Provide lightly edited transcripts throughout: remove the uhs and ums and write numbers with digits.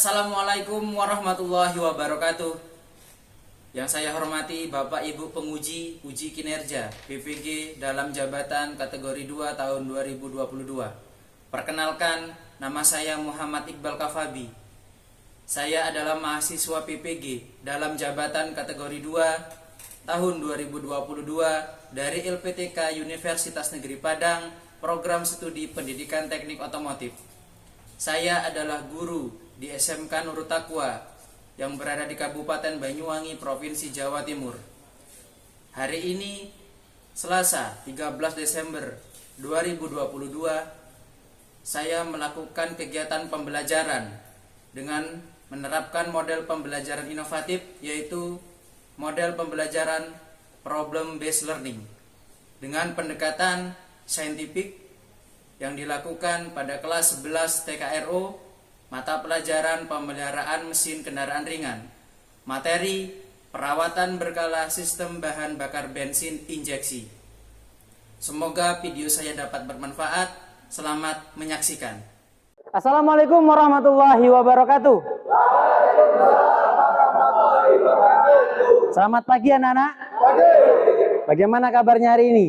Assalamualaikum warahmatullahi wabarakatuh. Yang saya hormati Bapak Ibu penguji uji kinerja PPG dalam jabatan kategori 2 tahun 2022. Perkenalkan, nama saya Muhammad Iqbal Kafabi. Saya adalah mahasiswa PPG dalam jabatan kategori 2 tahun 2022 dari LPTK Universitas Negeri Padang, Program Studi Pendidikan Teknik Otomotif. Saya adalah guru di SMK Nurul Taqwa yang berada di Kabupaten Banyuwangi, Provinsi Jawa Timur. Hari ini, Selasa 13 Desember 2022, saya melakukan kegiatan pembelajaran dengan menerapkan model pembelajaran inovatif, yaitu model pembelajaran problem based learning dengan pendekatan saintifik yang dilakukan pada kelas 11 TKRO, mata pelajaran pemeliharaan mesin kendaraan ringan, materi perawatan berkala sistem bahan bakar bensin injeksi. Semoga video saya dapat bermanfaat. Selamat menyaksikan. Assalamualaikum warahmatullahi wabarakatuh. Selamat pagi anak-anak. Bagaimana kabarnya hari ini?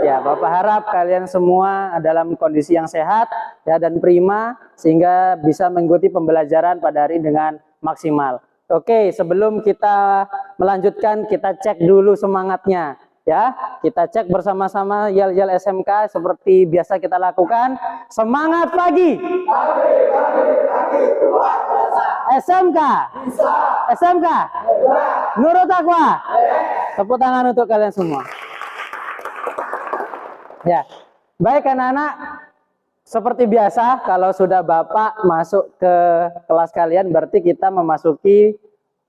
Ya, Bapak harap kalian semua dalam kondisi yang sehat ya dan prima sehingga bisa mengikuti pembelajaran pada hari dengan maksimal. Oke, sebelum kita melanjutkan, kita cek dulu semangatnya ya. Kita cek bersama-sama yel-yel SMK seperti biasa kita lakukan. Semangat pagi. SMK. SMK. Nurul Taqwa. Tepuk tangan untuk kalian semua. Ya, baik anak-anak, seperti biasa kalau sudah Bapak masuk ke kelas kalian berarti kita memasuki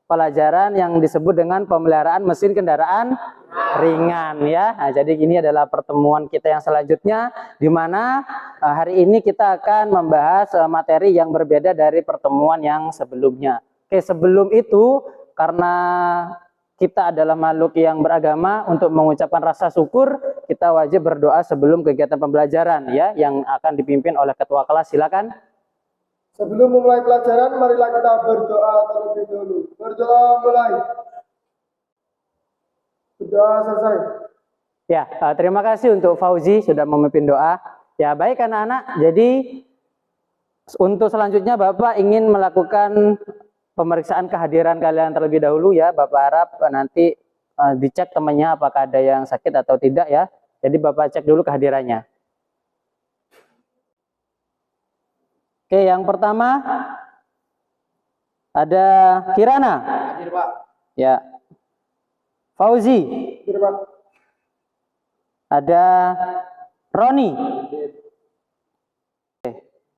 pelajaran yang disebut dengan pemeliharaan mesin kendaraan ringan ya. Nah, jadi ini adalah pertemuan kita yang selanjutnya di mana hari ini kita akan membahas materi yang berbeda dari pertemuan yang sebelumnya. Oke, sebelum itu karena kita adalah makhluk yang beragama, untuk mengucapkan rasa syukur kita wajib berdoa sebelum kegiatan pembelajaran ya yang akan dipimpin oleh ketua kelas. Silakan. Sebelum memulai pelajaran, marilah kita berdoa terlebih dahulu. Berdoa mulai. Berdoa selesai. Ya, terima kasih untuk Fauzi sudah memimpin doa. Ya, baik anak-anak. Jadi untuk selanjutnya Bapak ingin melakukan pemeriksaan kehadiran kalian terlebih dahulu ya. Bapak harap nanti dicek temannya apakah ada yang sakit atau tidak ya. Jadi Bapak cek dulu kehadirannya. Oke, yang pertama ada Kirana. Hadir, Pak. Ya. Fauzi. Hadir, Pak. Ada Roni. Oke.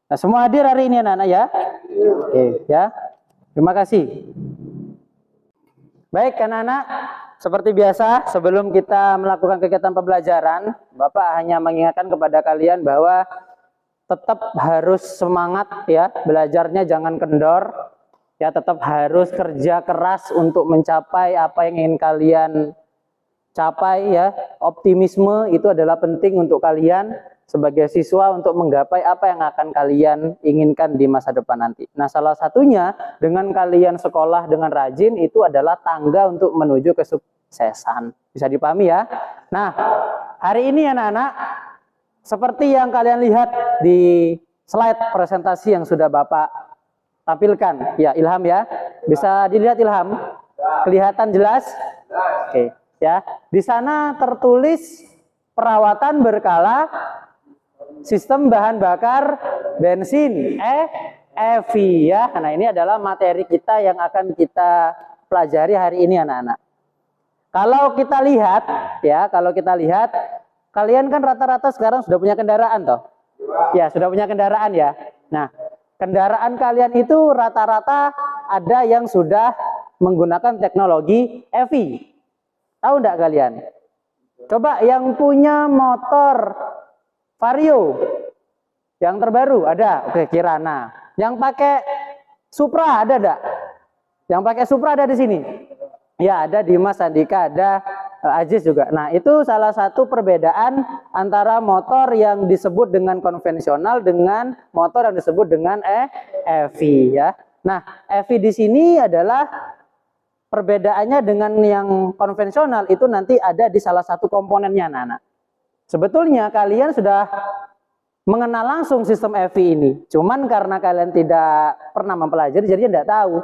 Nah, semua hadir hari ini anak-anak ya. Oke, ya. Terima kasih. Baik anak-anak, seperti biasa sebelum kita melakukan kegiatan pembelajaran, Bapak hanya mengingatkan kepada kalian bahwa tetap harus semangat ya, belajarnya jangan kendor. Ya, tetap harus kerja keras untuk mencapai apa yang ingin kalian capai ya. Optimisme itu adalah penting untuk kalian sebagai siswa untuk menggapai apa yang akan kalian inginkan di masa depan nanti. Nah, salah satunya dengan kalian sekolah dengan rajin itu adalah tangga untuk menuju kesuksesan. Bisa dipahami ya? Nah, hari ini anak-anak, seperti yang kalian lihat di slide presentasi yang sudah Bapak tampilkan. Ya, Ilham ya. Bisa dilihat Ilham? Kelihatan jelas? Oke, ya. Di sana tertulis perawatan berkala sistem bahan bakar bensin EV ya. Nah, ini adalah materi kita yang akan kita pelajari hari ini anak-anak. Kalau kita lihat ya, kalian kan rata-rata sekarang sudah punya kendaraan toh? Ya, sudah punya kendaraan ya. Nah, kendaraan kalian itu rata-rata ada yang sudah menggunakan teknologi EV. Tahu enggak kalian? Coba yang punya motor Vario yang terbaru ada? Oke, Kirana. Yang pakai Supra ada enggak? Yang pakai Supra ada di sini? Ya, ada Dimas, Andika, ada Aziz juga. Nah, itu salah satu perbedaan antara motor yang disebut dengan konvensional dengan motor yang disebut dengan EV ya. Nah, EVI di sini adalah perbedaannya dengan yang konvensional itu nanti ada di salah satu komponennya anak-anak. Sebetulnya kalian sudah mengenal langsung sistem EVI ini. Cuman karena kalian tidak pernah mempelajari jadi tidak tahu.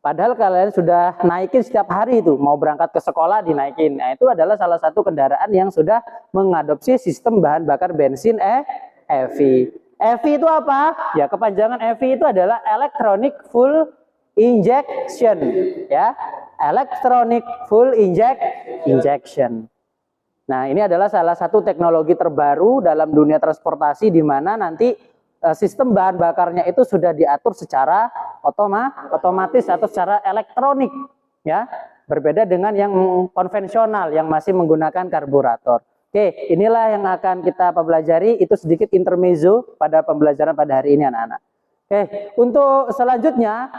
Padahal kalian sudah naikin setiap hari itu, mau berangkat ke sekolah dinaikin. Nah, itu adalah salah satu kendaraan yang sudah mengadopsi sistem bahan bakar bensin EVI. EVI itu apa? Ya, kepanjangan EVI itu adalah Electronic Fuel Injection, ya. Electronic Fuel Injection. Nah, ini adalah salah satu teknologi terbaru dalam dunia transportasi di mana nanti sistem bahan bakarnya itu sudah diatur secara otomatis atau secara elektronik, ya. Berbeda dengan yang konvensional yang masih menggunakan karburator. Oke, inilah yang akan kita pelajari, itu sedikit intermezzo pada pembelajaran pada hari ini anak-anak. Oke, untuk selanjutnya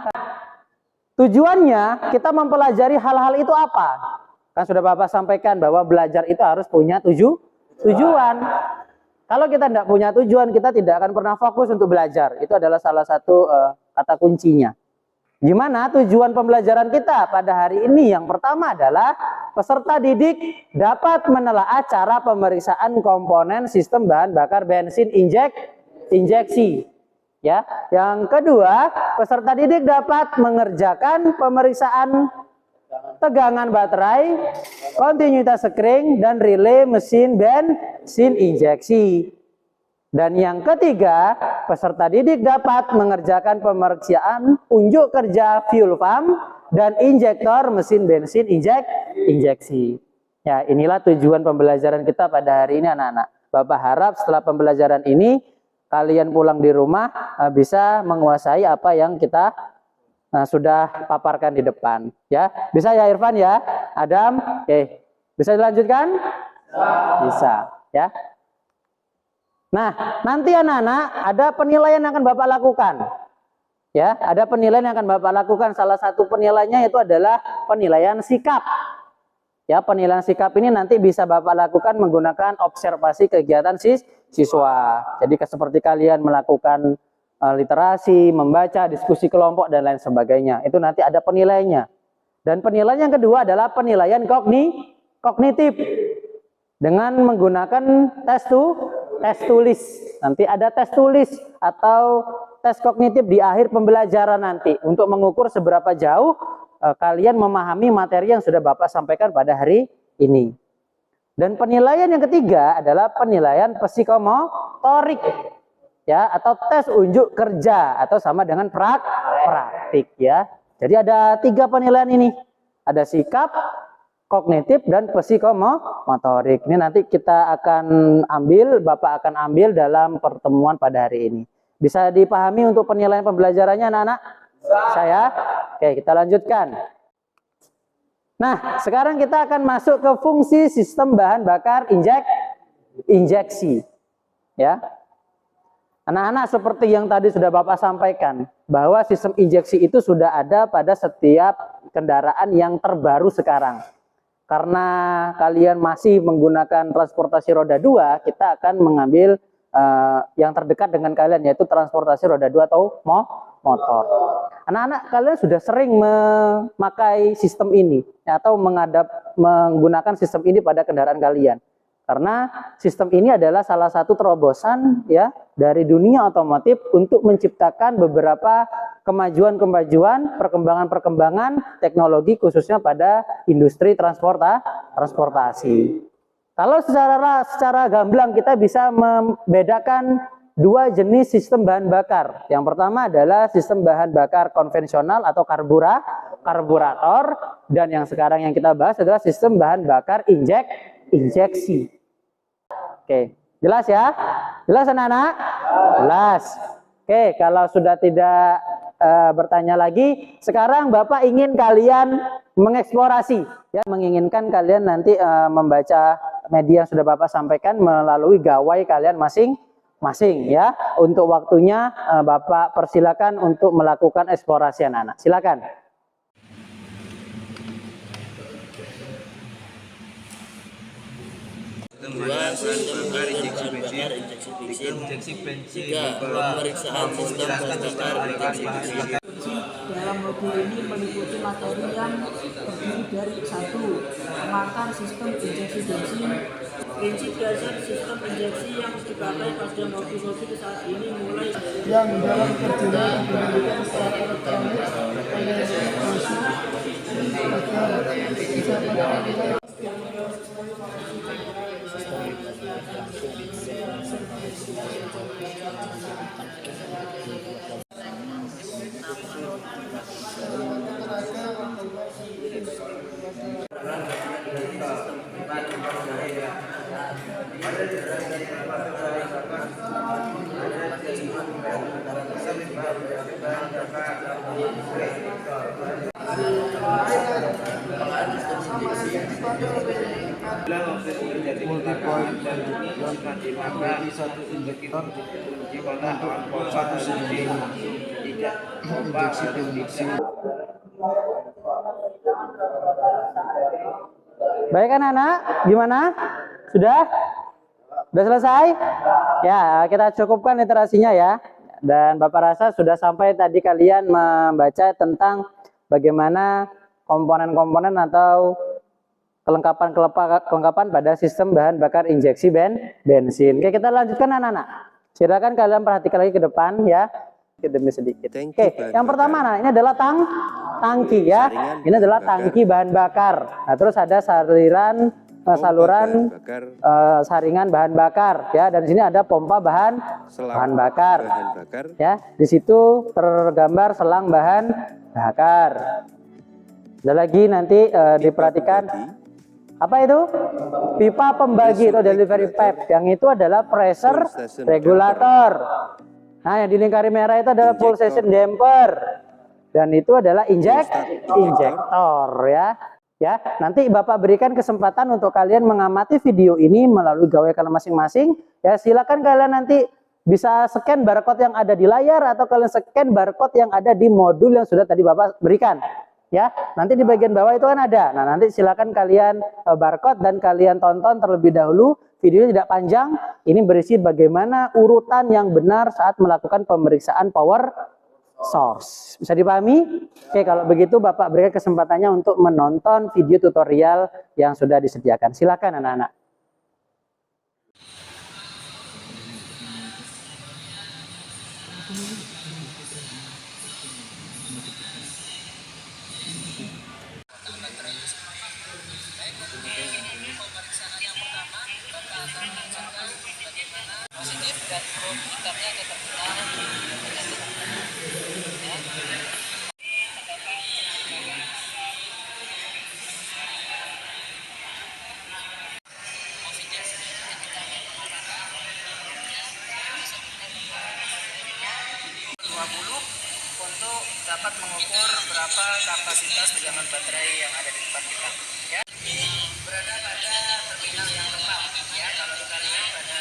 tujuannya kita mempelajari hal-hal itu apa? Kan sudah Bapak sampaikan bahwa belajar itu harus punya tujuan. Kalau kita tidak punya tujuan, kita tidak akan pernah fokus untuk belajar. Itu adalah salah satu kata kuncinya. Gimana tujuan pembelajaran kita pada hari ini? Yang pertama adalah peserta didik dapat menelaah cara pemeriksaan komponen sistem bahan bakar bensin injeksi. Ya. Yang kedua, peserta didik dapat mengerjakan pemeriksaan tegangan baterai, kontinuitas sekring, dan relay mesin bensin injeksi. Dan yang ketiga, peserta didik dapat mengerjakan pemeriksaan unjuk kerja fuel pump dan injektor mesin bensin injeksi. Ya, inilah tujuan pembelajaran kita pada hari ini anak-anak. Bapak harap setelah pembelajaran ini, kalian pulang di rumah bisa menguasai apa yang kita sudah paparkan di depan, ya. Bisa ya Irfan ya, Adam, oke. Bisa dilanjutkan? Bisa, ya. Nah, nanti anak-anak ada penilaian yang akan Bapak lakukan, ya. Ada penilaian yang akan Bapak lakukan. Salah satu penilaiannya itu adalah penilaian sikap. Ya, penilaian sikap ini nanti bisa Bapak lakukan menggunakan observasi kegiatan siswa. Jadi seperti kalian melakukan literasi, membaca, diskusi kelompok, dan lain sebagainya. Itu nanti ada penilaiannya. Dan penilaian yang kedua adalah penilaian kognitif. Dengan menggunakan tes tulis. Nanti ada tes tulis atau tes kognitif di akhir pembelajaran nanti. Untuk mengukur seberapa jauh kalian memahami materi yang sudah Bapak sampaikan pada hari ini. Dan penilaian yang ketiga adalah penilaian psikomotorik. Ya, atau tes unjuk kerja atau sama dengan praktik, ya. Jadi ada 3 penilaian ini. Ada sikap, kognitif, dan psikomotorik. Ini nanti kita akan ambil, Bapak akan ambil dalam pertemuan pada hari ini. Bisa dipahami untuk penilaian pembelajarannya anak-anak? Saya? Oke, kita lanjutkan. Nah, sekarang kita akan masuk ke fungsi sistem bahan bakar injeksi. Ya. Anak-anak, seperti yang tadi sudah Bapak sampaikan, bahwa sistem injeksi itu sudah ada pada setiap kendaraan yang terbaru sekarang. Karena kalian masih menggunakan transportasi roda 2, kita akan mengambil yang terdekat dengan kalian, yaitu transportasi roda 2 atau motor. Anak-anak, kalian sudah sering memakai sistem ini atau menggunakan sistem ini pada kendaraan kalian. Karena sistem ini adalah salah satu terobosan, ya, dari dunia otomotif untuk menciptakan beberapa kemajuan-kemajuan, perkembangan-perkembangan teknologi khususnya pada industri transportasi. Kalau secara gamblang kita bisa membedakan 2 jenis sistem bahan bakar. Yang pertama adalah sistem bahan bakar konvensional atau karburator, dan yang sekarang yang kita bahas adalah sistem bahan bakar injeksi. Oke, jelas ya? Jelas anak-anak? Jelas. Oke, kalau sudah tidak bertanya lagi, sekarang Bapak ingin kalian mengeksplorasi, ya, menginginkan kalian nanti membaca media yang sudah Bapak sampaikan melalui gawai kalian masing-masing, ya. Untuk waktunya Bapak persilakan untuk melakukan eksplorasi anak-anak. Silakan. Sistem bahan bakar injeksi bensin. 3. Pemeriksaan sistem bahan bakar injeksi bensin. dalam modul ini meliputi materi yang terdiri dari 1. Pengantar sistem injeksi bensin. Prinsip dasar sistem injeksi yang dipakai pada mobil-mobil saat ini mulai yang dalam perjalanan diberikan secara elektronik oleh dosa agar bisa pada multipoint maka satu injektor di mana satu sendiri tidak injeksi bensin. Baik anak-anak, gimana? Sudah? Sudah selesai? Ya, kita cukupkan literasinya ya. Dan Bapak rasa sudah sampai tadi kalian membaca tentang bagaimana komponen-komponen atau kelengkapan pada sistem bahan bakar injeksi bensin. Oke, kita lanjutkan anak-anak. Silakan kalian perhatikan lagi ke depan ya. Demi sedikit. Oke, yang pertama nah, ini adalah tangki ya. Ini adalah tangki bahan bakar. Nah, terus ada saluran saringan bahan bakar ya, dan di sini ada pompa bahan bakar. Ya, di situ tergambar selang bahan bakar. Ada lagi nanti diperhatikan apa itu? Pipa pembagi atau delivery pipe. Yang itu adalah pressure regulator. Nah, yang di lingkari merah itu adalah pulsation damper. Dan itu adalah injektor ya. Ya, nanti Bapak berikan kesempatan untuk kalian mengamati video ini melalui gawai kalian masing-masing. Ya, silakan kalian nanti bisa scan barcode yang ada di layar atau kalian scan barcode yang ada di modul yang sudah tadi Bapak berikan. Ya, nanti di bagian bawah itu kan ada. Nah, nanti silakan kalian barcode dan kalian tonton terlebih dahulu. Videonya tidak panjang. Ini berisi bagaimana urutan yang benar saat melakukan pemeriksaan power source. Bisa dipahami? Oke, kalau begitu Bapak berikan kesempatannya untuk menonton video tutorial yang sudah disediakan. Silakan anak-anak. Positif dan hitamnya ke terminal negatif. Untuk dapat mengukur berapa kapasitas tegangan baterai yang ada di depan kita. Ya, berada pada terminal yang tepat. Ya, kalau kita lihat pada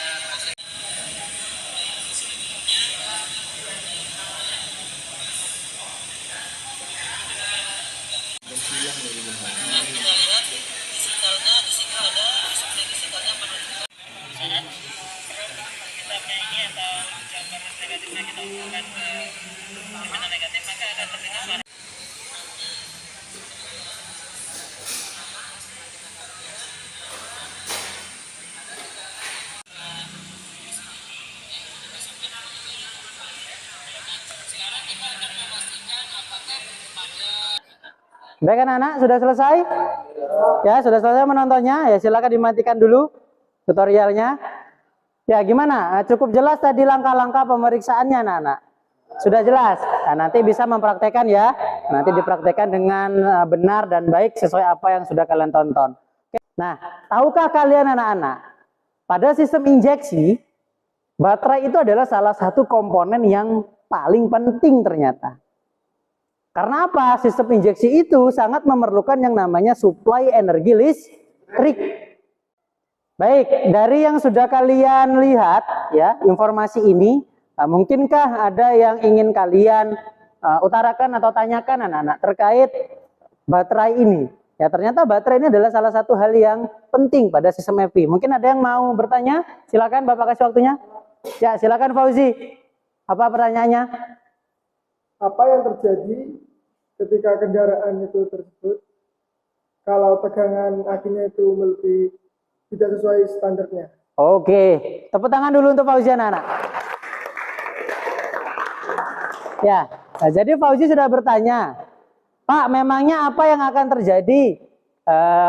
Baik anak-anak, sudah selesai? Ya, sudah selesai menontonnya. Ya, silakan dimatikan dulu tutorialnya. Ya, gimana? Cukup jelas tadi langkah-langkah pemeriksaannya anak-anak? Sudah jelas? Nah, nanti bisa mempraktekkan ya. Nanti dipraktekkan dengan benar dan baik sesuai apa yang sudah kalian tonton. Nah, tahukah kalian anak-anak? Pada sistem injeksi, baterai itu adalah salah satu komponen yang paling penting ternyata. Karena apa? Sistem injeksi itu sangat memerlukan yang namanya suplai energi listrik. Baik, dari yang sudah kalian lihat ya, informasi ini, mungkinkah ada yang ingin kalian utarakan atau tanyakan anak-anak terkait baterai ini? Ya, ternyata baterai ini adalah salah satu hal yang penting pada sistem EV. Mungkin ada yang mau bertanya? Silakan Bapak kasih waktunya. Ya, silakan Fauzi. Apa pertanyaannya? Apa yang terjadi ketika kendaraan itu tersebut kalau tegangan akinya itu melebihi tidak sesuai standarnya. Oke, tepuk tangan dulu untuk Fauzi anak-anak. Ya, nah jadi Fauzi sudah bertanya, Pak, memangnya apa yang akan terjadi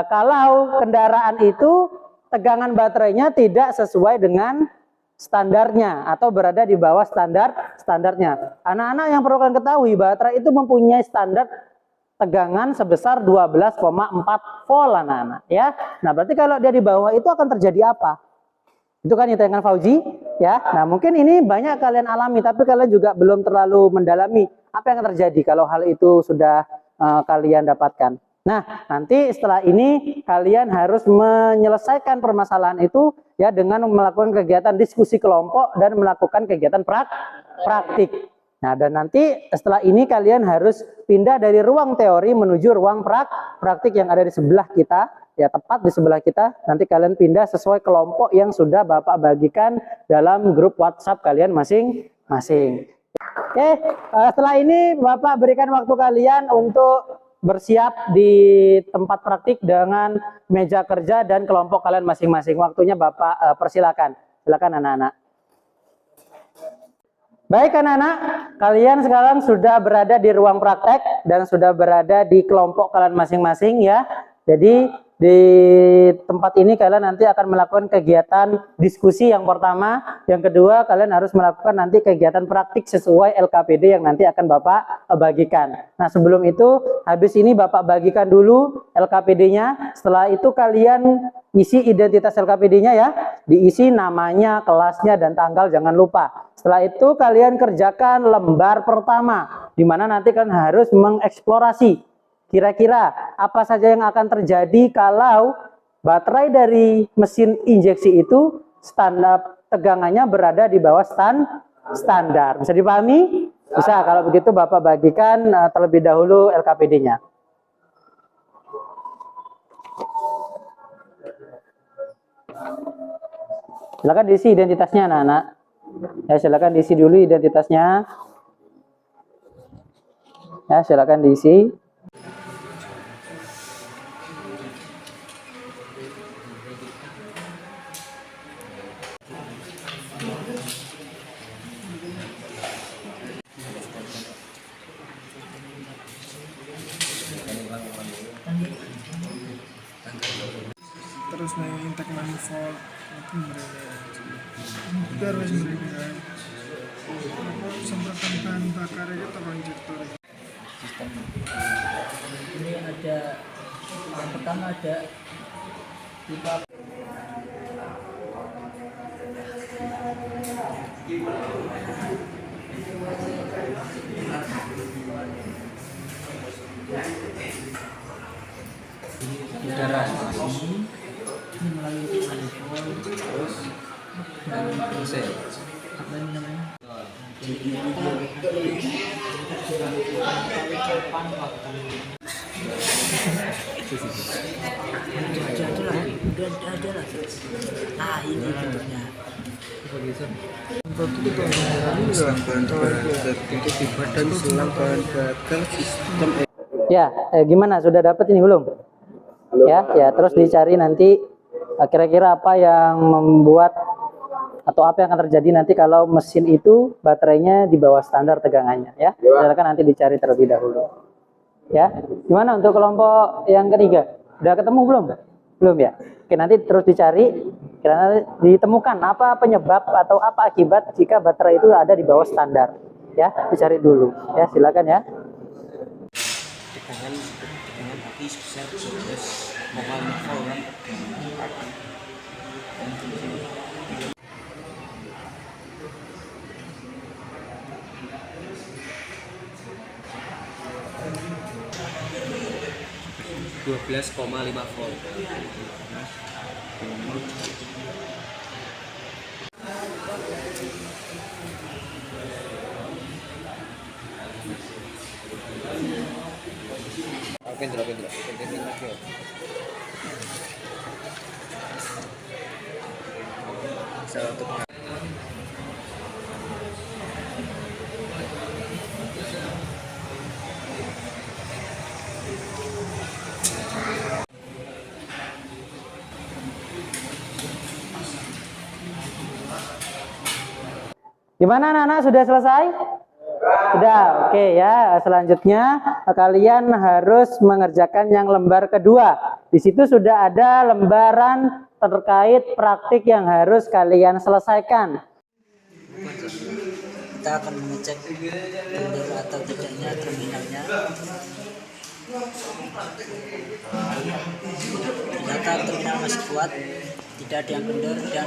kalau kendaraan itu tegangan baterainya tidak sesuai dengan standarnya atau berada di bawah standarnya. Anak-anak yang perlu kalian ketahui, baterai itu mempunyai standar tegangan sebesar 12,4 volt anak-anak ya. Nah, berarti kalau dia di bawah itu akan terjadi apa? Itu kan yang ditanyakan Fauzi ya. Nah, mungkin ini banyak kalian alami tapi kalian juga belum terlalu mendalami apa yang akan terjadi kalau hal itu sudah kalian dapatkan. Nah, nanti setelah ini kalian harus menyelesaikan permasalahan itu ya dengan melakukan kegiatan diskusi kelompok dan melakukan kegiatan praktik. Nah, dan nanti setelah ini kalian harus pindah dari ruang teori menuju ruang praktik yang ada di sebelah kita, ya tepat di sebelah kita. Nanti kalian pindah sesuai kelompok yang sudah Bapak bagikan dalam grup WhatsApp kalian masing-masing. Oke, setelah ini Bapak berikan waktu kalian untuk bersiap di tempat praktik dengan meja kerja dan kelompok kalian masing-masing. Waktunya Bapak persilakan. Silakan anak-anak. Baik anak-anak, kalian sekarang sudah berada di ruang praktek dan sudah berada di kelompok kalian masing-masing ya. Jadi di tempat ini kalian nanti akan melakukan kegiatan diskusi yang pertama, yang kedua kalian harus melakukan nanti kegiatan praktik sesuai LKPD yang nanti akan Bapak bagikan. Nah, sebelum itu habis ini Bapak bagikan dulu LKPD-nya. Setelah itu kalian isi identitas LKPD-nya ya, diisi namanya, kelasnya dan tanggal, jangan lupa. Setelah itu kalian kerjakan lembar pertama, di mana nanti kalian harus mengeksplorasi kira-kira apa saja yang akan terjadi kalau baterai dari mesin injeksi itu standar tegangannya berada di bawah standar. Bisa dipahami? Bisa. Kalau begitu Bapak bagikan terlebih dahulu LKPD-nya. Silakan diisi identitasnya anak-anak. Ya, silakan diisi dulu identitasnya. Ya, silakan diisi. Terus na yung intact manifold terus mereka semprotan bahan bakar itu konjektor. Ini ada yang pertama ada pipa Udara ini melalui manifold terus mesin. apa ini namanya? Ada lagi, udah ada lagi. Nah ini bentuknya. Selang bahan bakar untuk badan selang bahan bakar sistem. Ya, gimana? Sudah dapat ini belum? Ya, terus dicari nanti kira-kira apa yang membuat atau apa yang akan terjadi nanti kalau mesin itu baterainya di bawah standar tegangannya ya. Silakan nanti dicari terlebih dahulu. Ya. Gimana untuk kelompok yang ketiga? Udah ketemu belum? Belum ya? Oke, nanti terus dicari karena ditemukan apa penyebab atau apa akibat jika baterai itu ada di bawah standar. Ya, dicari dulu. Ya, silakan ya. Tegangan api sebesar 12,5 volt. 12,5 volt. Oke, bisa untuk Gimana anak-anak, sudah selesai? Sudah, oke ya. Selanjutnya kalian harus mengerjakan yang lembar kedua. Di situ sudah ada lembaran terkait praktik yang harus kalian selesaikan. Kita akan mengecek benar atau tidaknya terminalnya. Ternyata terminal masih kuat, tidak ada yang kendor dan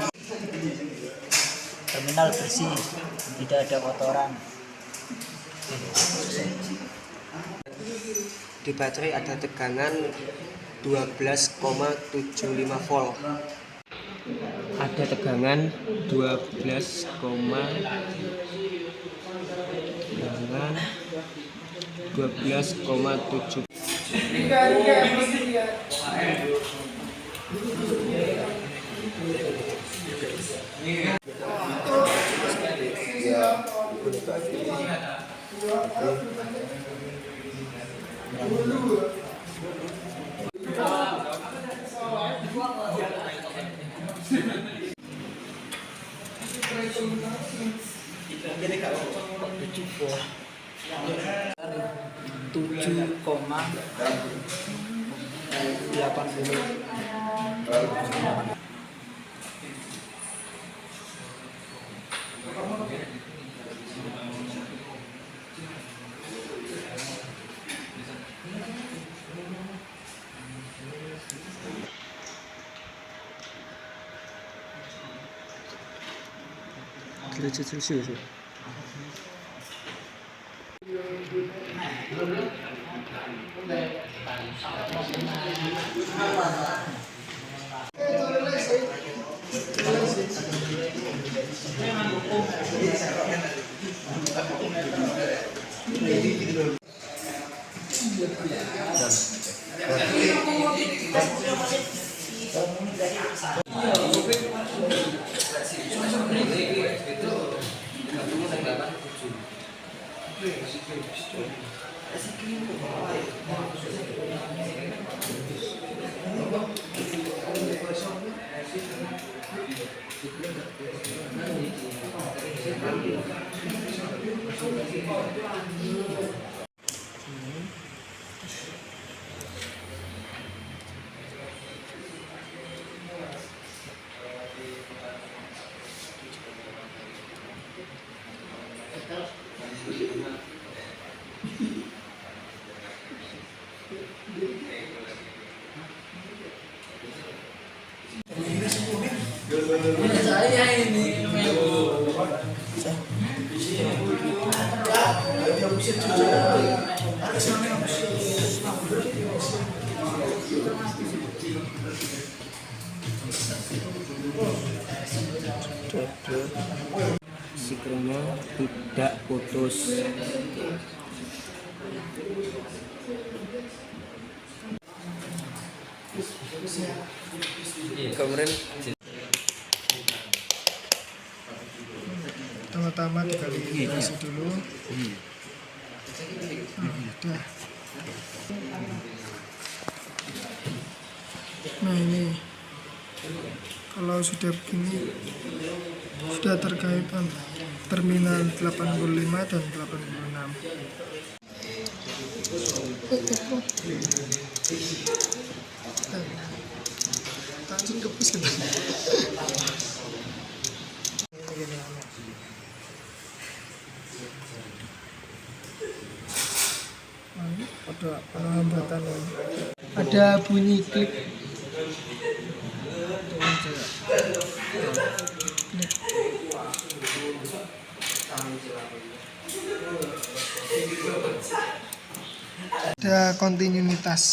terminal bersih, tidak ada kotoran. Di baterai ada tegangan 12,75 volt. Ada tegangan 12,7. Derajat Celcius. Sikronya tidak putus. Kemarin Pertama-tama dikalibrasi dulu. Udah. Nah ini kalau sudah begini sudah terkait terminal 85 dan 86. Langsung kepus gitu. Ada hambatan, ada bunyi klik. Ada kontinuitas.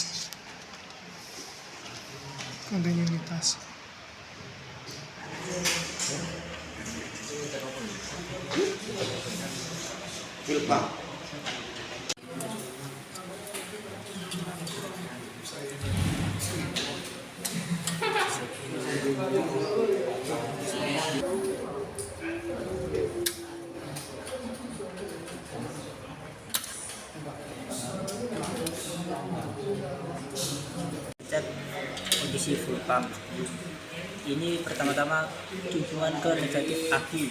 Cek kondisi full pump. Ini pertama-tama hubungan ke negatif aki.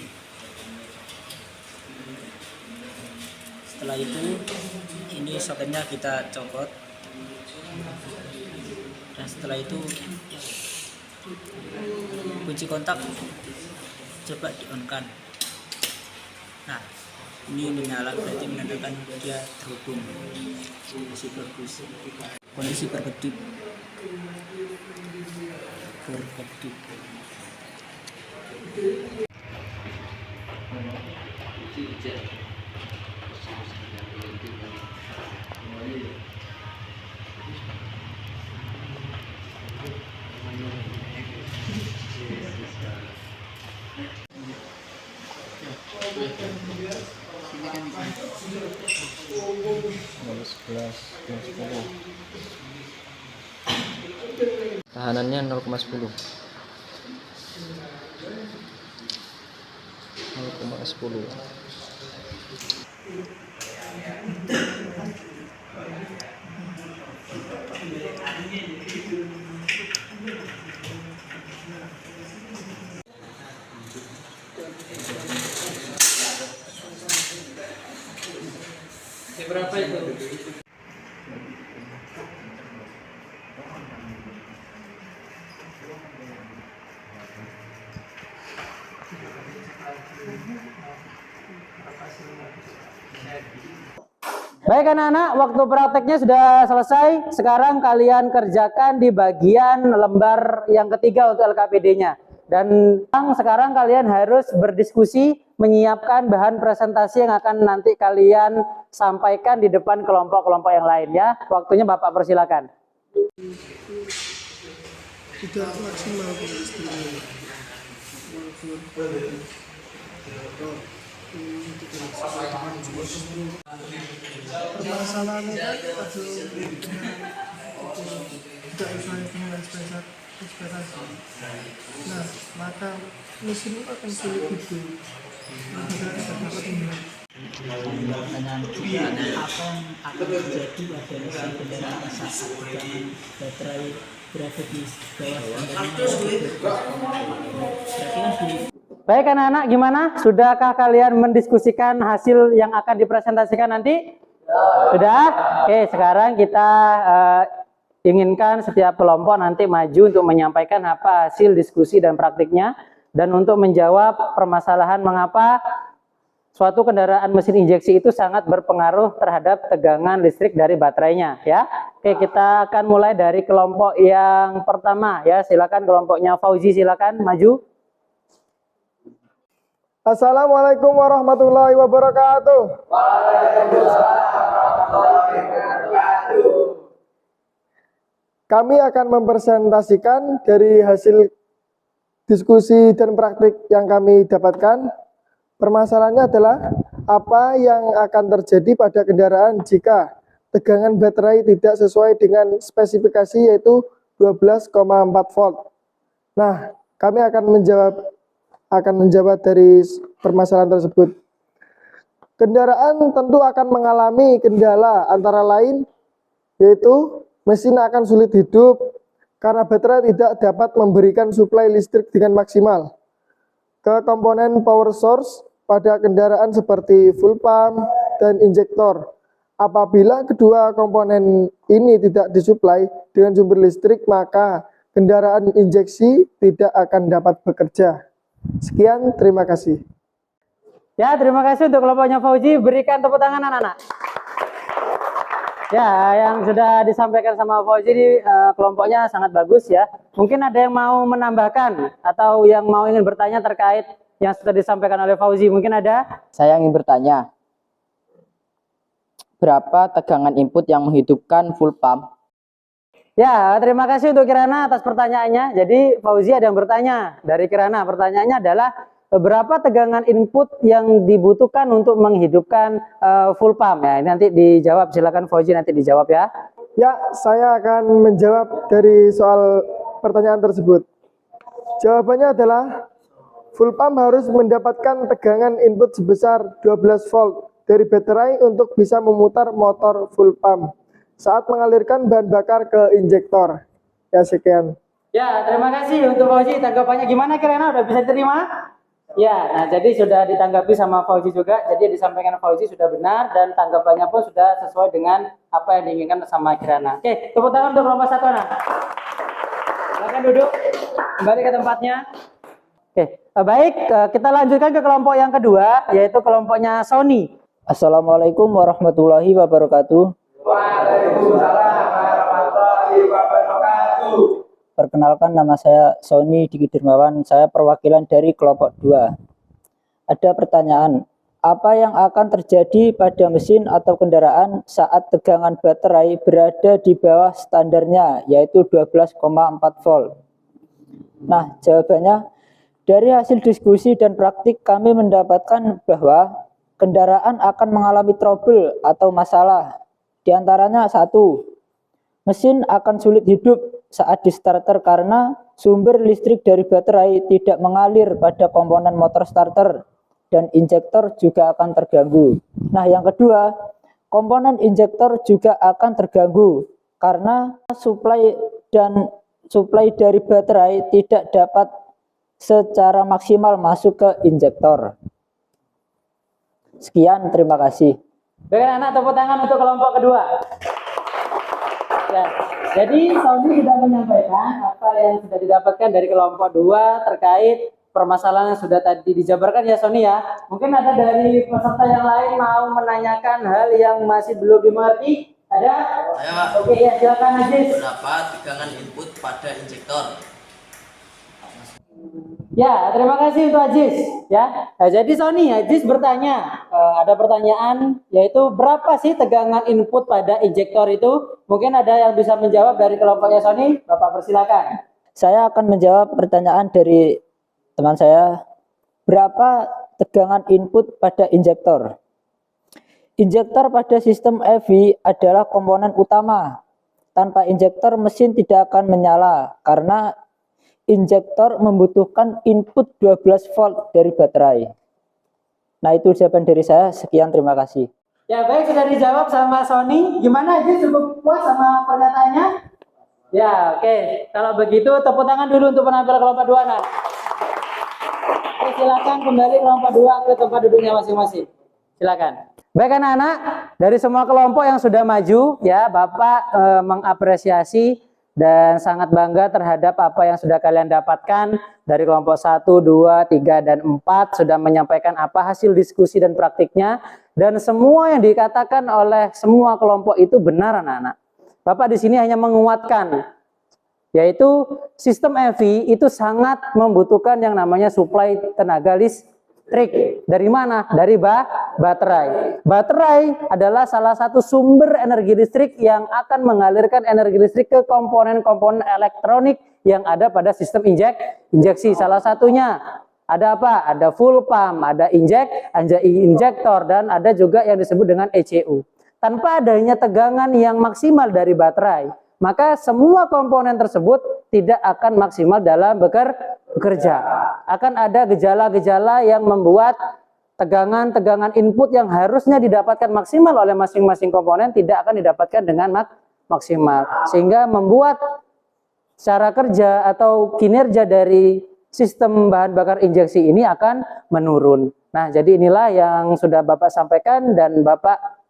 Setelah itu ini soketnya kita copot, dan setelah itu kunci kontak coba di-on-kan. Nah, ini menyala, berarti menandakan dia terhubung. Masih bagus, kondisi berkedip. Tahanannya 0,10. 0,10. Berapa itu? Baik anak-anak, waktu prakteknya sudah selesai. Sekarang kalian kerjakan di bagian lembar yang ketiga untuk LKPD-nya. Dan sekarang kalian harus berdiskusi, menyiapkan bahan presentasi yang akan nanti kalian sampaikan di depan kelompok-kelompok yang lain ya. Waktunya Bapak persilakan. Tidak maksimal permasalahannya kan tidak sesuai dengan ekspektasi. Nah, maka mesin itu akan sulit hidup. Maka tidak dapat menang. Pertanyaan juga, apa yang akan terjadi pada mesin kendaraan saat tegangan baterai berada di bawah standar. Baik anak-anak, gimana? Sudahkah kalian mendiskusikan hasil yang akan dipresentasikan nanti? Sudah? Oke, sekarang kita inginkan setiap kelompok nanti maju untuk menyampaikan apa hasil diskusi dan praktiknya, dan untuk menjawab permasalahan mengapa suatu kendaraan mesin injeksi itu sangat berpengaruh terhadap tegangan listrik dari baterainya ya. Oke, kita akan mulai dari kelompok yang pertama ya. Silakan kelompoknya Fauzi, silakan maju. Assalamualaikum warahmatullahi wabarakatuh. Kami akan mempresentasikan dari hasil diskusi dan praktik yang kami dapatkan. Permasalahannya adalah apa yang akan terjadi pada kendaraan jika tegangan baterai tidak sesuai dengan spesifikasi, yaitu 12,4 volt. Nah, kami akan menjawab dari permasalahan tersebut. Kendaraan tentu akan mengalami kendala antara lain, yaitu mesin akan sulit hidup karena baterai tidak dapat memberikan suplai listrik dengan maksimal ke komponen power source pada kendaraan seperti full pump dan injektor. Apabila kedua komponen ini tidak disuplai dengan sumber listrik, maka kendaraan injeksi tidak akan dapat bekerja. Sekian, terima kasih. Ya, terima kasih untuk kelompoknya Fauzi. Berikan tepuk tangan anak-anak. Ya, yang sudah disampaikan sama Fauzi di kelompoknya sangat bagus ya. Mungkin ada yang mau menambahkan atau yang mau ingin bertanya terkait yang sudah disampaikan oleh Fauzi. Mungkin ada? Saya ingin bertanya, berapa tegangan input yang menghidupkan full pump? Ya, terima kasih untuk Kirana atas pertanyaannya. Jadi Fauzi ada yang bertanya dari Kirana. Pertanyaannya adalah berapa tegangan input yang dibutuhkan untuk menghidupkan full pump ya. Ini nanti dijawab, silakan Fauzi nanti dijawab ya. Ya, saya akan menjawab dari soal pertanyaan tersebut. Jawabannya adalah full pump harus mendapatkan tegangan input sebesar 12 volt dari baterai untuk bisa memutar motor full pump saat mengalirkan bahan bakar ke injektor. Ya, sekian. Ya, terima kasih untuk Fauzi. Tanggapannya gimana Kirana? Udah bisa diterima? Ya, nah jadi sudah ditanggapi sama Fauzi juga. Jadi disampaikan Fauzi sudah benar dan tanggapannya pun sudah sesuai dengan apa yang diinginkan sama Kirana. Oke, tepuk tangan untuk kelompok 1 anak. Silakan duduk, kembali ke tempatnya. Oke, baik, kita lanjutkan ke kelompok yang kedua, yaitu kelompoknya Sony. Assalamualaikum warahmatullahi wabarakatuh. Waalaikumsalam warahmatullahi wabarakatuh. Perkenalkan, nama saya Sony Diki Dermawan, saya perwakilan dari kelompok 2. Ada pertanyaan, apa yang akan terjadi pada mesin atau kendaraan saat tegangan baterai berada di bawah standarnya, yaitu 12,4 volt? Nah, jawabannya, dari hasil diskusi dan praktik kami mendapatkan bahwa kendaraan akan mengalami trouble atau masalah. Di antaranya 1, mesin akan sulit hidup saat di starter karena sumber listrik dari baterai tidak mengalir pada komponen motor starter dan injektor juga akan terganggu. Nah, yang kedua, komponen injektor juga akan terganggu karena suplai dari baterai tidak dapat secara maksimal masuk ke injektor. Sekian, terima kasih. Baik anak, tepuk tangan untuk kelompok kedua. Ya, jadi Sony sudah menyampaikan apa yang sudah didapatkan dari kelompok 2 terkait permasalahan yang sudah tadi dijabarkan ya Sony ya. Mungkin ada dari peserta yang lain mau menanyakan hal yang masih belum dimengerti? Ada? Oke ya, silakan Aziz. Berapa tegangan input pada injektor? Ya, terima kasih untuk Aziz. Ya, nah, jadi Sony, Aziz bertanya, ada pertanyaan yaitu berapa sih tegangan input pada injektor itu? Mungkin ada yang bisa menjawab dari kelompoknya Sony. Bapak persilakan. Saya akan menjawab pertanyaan dari teman saya. Berapa tegangan input pada injektor? Injektor pada sistem EV adalah komponen utama. Tanpa injektor mesin tidak akan menyala karena injektor membutuhkan input 12 volt dari baterai. Nah, itu jawaban dari saya. Sekian, terima kasih. Ya, baik, sudah dijawab sama Sony. Gimana aja, cukup puas sama pernyataannya? Ya, oke. Kalau begitu tepuk tangan dulu untuk penampil kelompok 2 nah. Oke, silakan kembali kelompok 2 ke tempat duduknya masing-masing. Silakan. Baik anak-anak, dari semua kelompok yang sudah maju, ya Bapak mengapresiasi dan sangat bangga terhadap apa yang sudah kalian dapatkan dari kelompok 1, 2, 3, dan 4 sudah menyampaikan apa hasil diskusi dan praktiknya, dan semua yang dikatakan oleh semua kelompok itu benar anak-anak. Bapak di sini hanya menguatkan, yaitu sistem EV itu sangat membutuhkan yang namanya suplai tenaga listrik. Dari mana? Dari baterai. Baterai adalah salah satu sumber energi listrik yang akan mengalirkan energi listrik ke komponen-komponen elektronik yang ada pada sistem injeksi. Salah satunya ada apa? Ada full pump, ada injektor, dan ada juga yang disebut dengan ECU. Tanpa adanya tegangan yang maksimal dari baterai, maka semua komponen tersebut tidak akan maksimal dalam bekerja. Akan ada gejala-gejala yang membuat tegangan input yang harusnya didapatkan maksimal oleh masing-masing komponen tidak akan didapatkan dengan maksimal. Sehingga membuat cara kerja atau kinerja dari sistem bahan bakar injeksi ini akan menurun. Nah, jadi inilah yang sudah Bapak sampaikan dan Bapak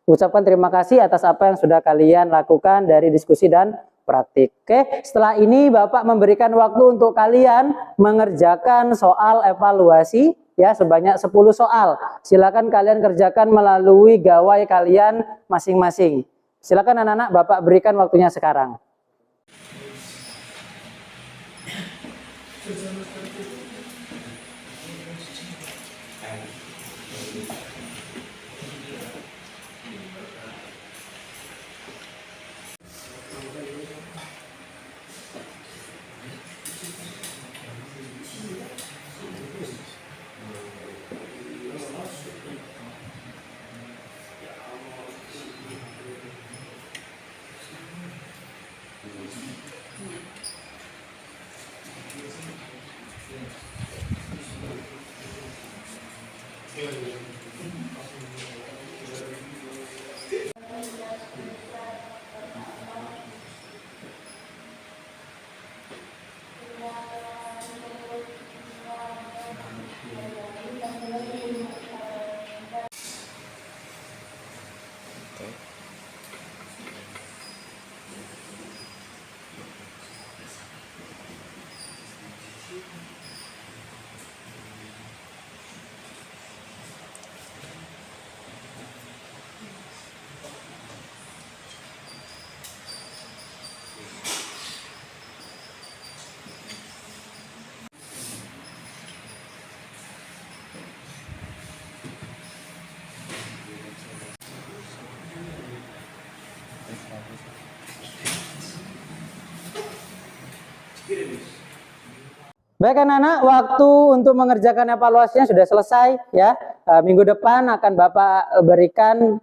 ucapkan terima kasih atas apa yang sudah kalian lakukan dari diskusi dan praktik. Oke, setelah ini Bapak memberikan waktu untuk kalian mengerjakan soal evaluasi ya sebanyak 10 soal. Silakan kalian kerjakan melalui gawai kalian masing-masing. Silakan anak-anak, Bapak berikan waktunya sekarang. Baik anak-anak, waktu untuk mengerjakan evaluasinya sudah selesai ya. Minggu depan akan Bapak berikan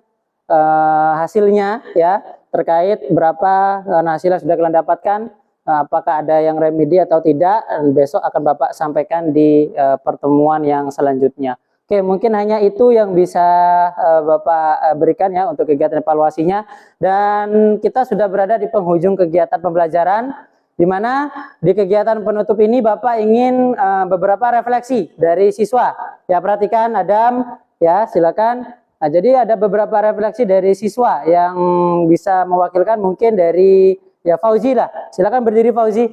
hasilnya ya, terkait berapa hasil yang sudah kalian dapatkan, apakah ada yang remedi atau tidak, dan besok akan Bapak sampaikan di pertemuan yang selanjutnya. Oke, mungkin hanya itu yang bisa Bapak berikan ya untuk kegiatan evaluasinya, dan kita sudah berada di penghujung kegiatan pembelajaran, di mana di kegiatan penutup ini Bapak ingin beberapa refleksi dari siswa. Ya, perhatikan Adam, ya silakan. Nah, jadi ada beberapa refleksi dari siswa yang bisa mewakilkan, mungkin dari ya Fauzi lah. Silakan berdiri Fauzi.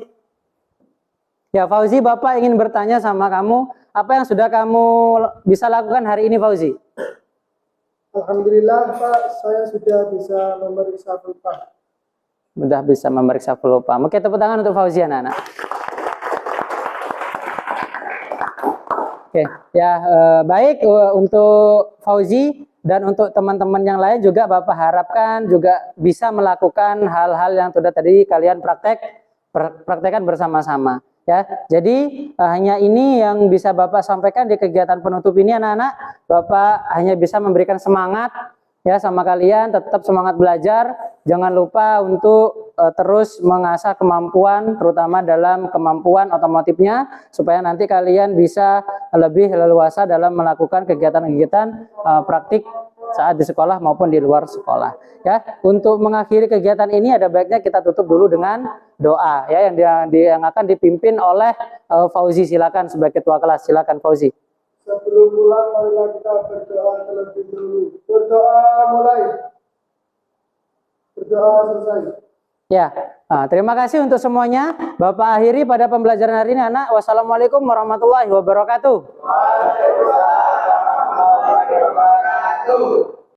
Ya Fauzi, Bapak ingin bertanya sama kamu, apa yang sudah kamu bisa lakukan hari ini Fauzi? Alhamdulillah Pak, saya sudah bisa memeriksa pelupa. Sudah bisa memeriksa pelupa. Oke, tepuk tangan untuk Fauzi anak-anak. Oke, ya baik untuk Fauzi dan untuk teman-teman yang lain juga Bapak harapkan juga bisa melakukan hal-hal yang sudah tadi kalian praktekkan bersama-sama. Ya, jadi hanya ini yang bisa Bapak sampaikan di kegiatan penutup ini anak-anak. Bapak hanya bisa memberikan semangat ya sama kalian, tetap semangat belajar, jangan lupa untuk terus mengasah kemampuan, terutama dalam kemampuan otomotifnya, supaya nanti kalian bisa lebih leluasa dalam melakukan kegiatan-kegiatan praktik saat di sekolah maupun di luar sekolah. Ya, untuk mengakhiri kegiatan ini ada baiknya kita tutup dulu dengan doa ya yang akan dipimpin oleh Fauzi. Silakan sebagai ketua kelas, silakan Fauzi. Sebelum pulang, marilah kita berdoa terlebih dahulu. Berdoa mulai. Berdoa selesai. Ya, terima kasih untuk semuanya. Bapak akhiri pada pembelajaran hari ini anak. Wassalamualaikum warahmatullahi wabarakatuh. Waalaikumsalam.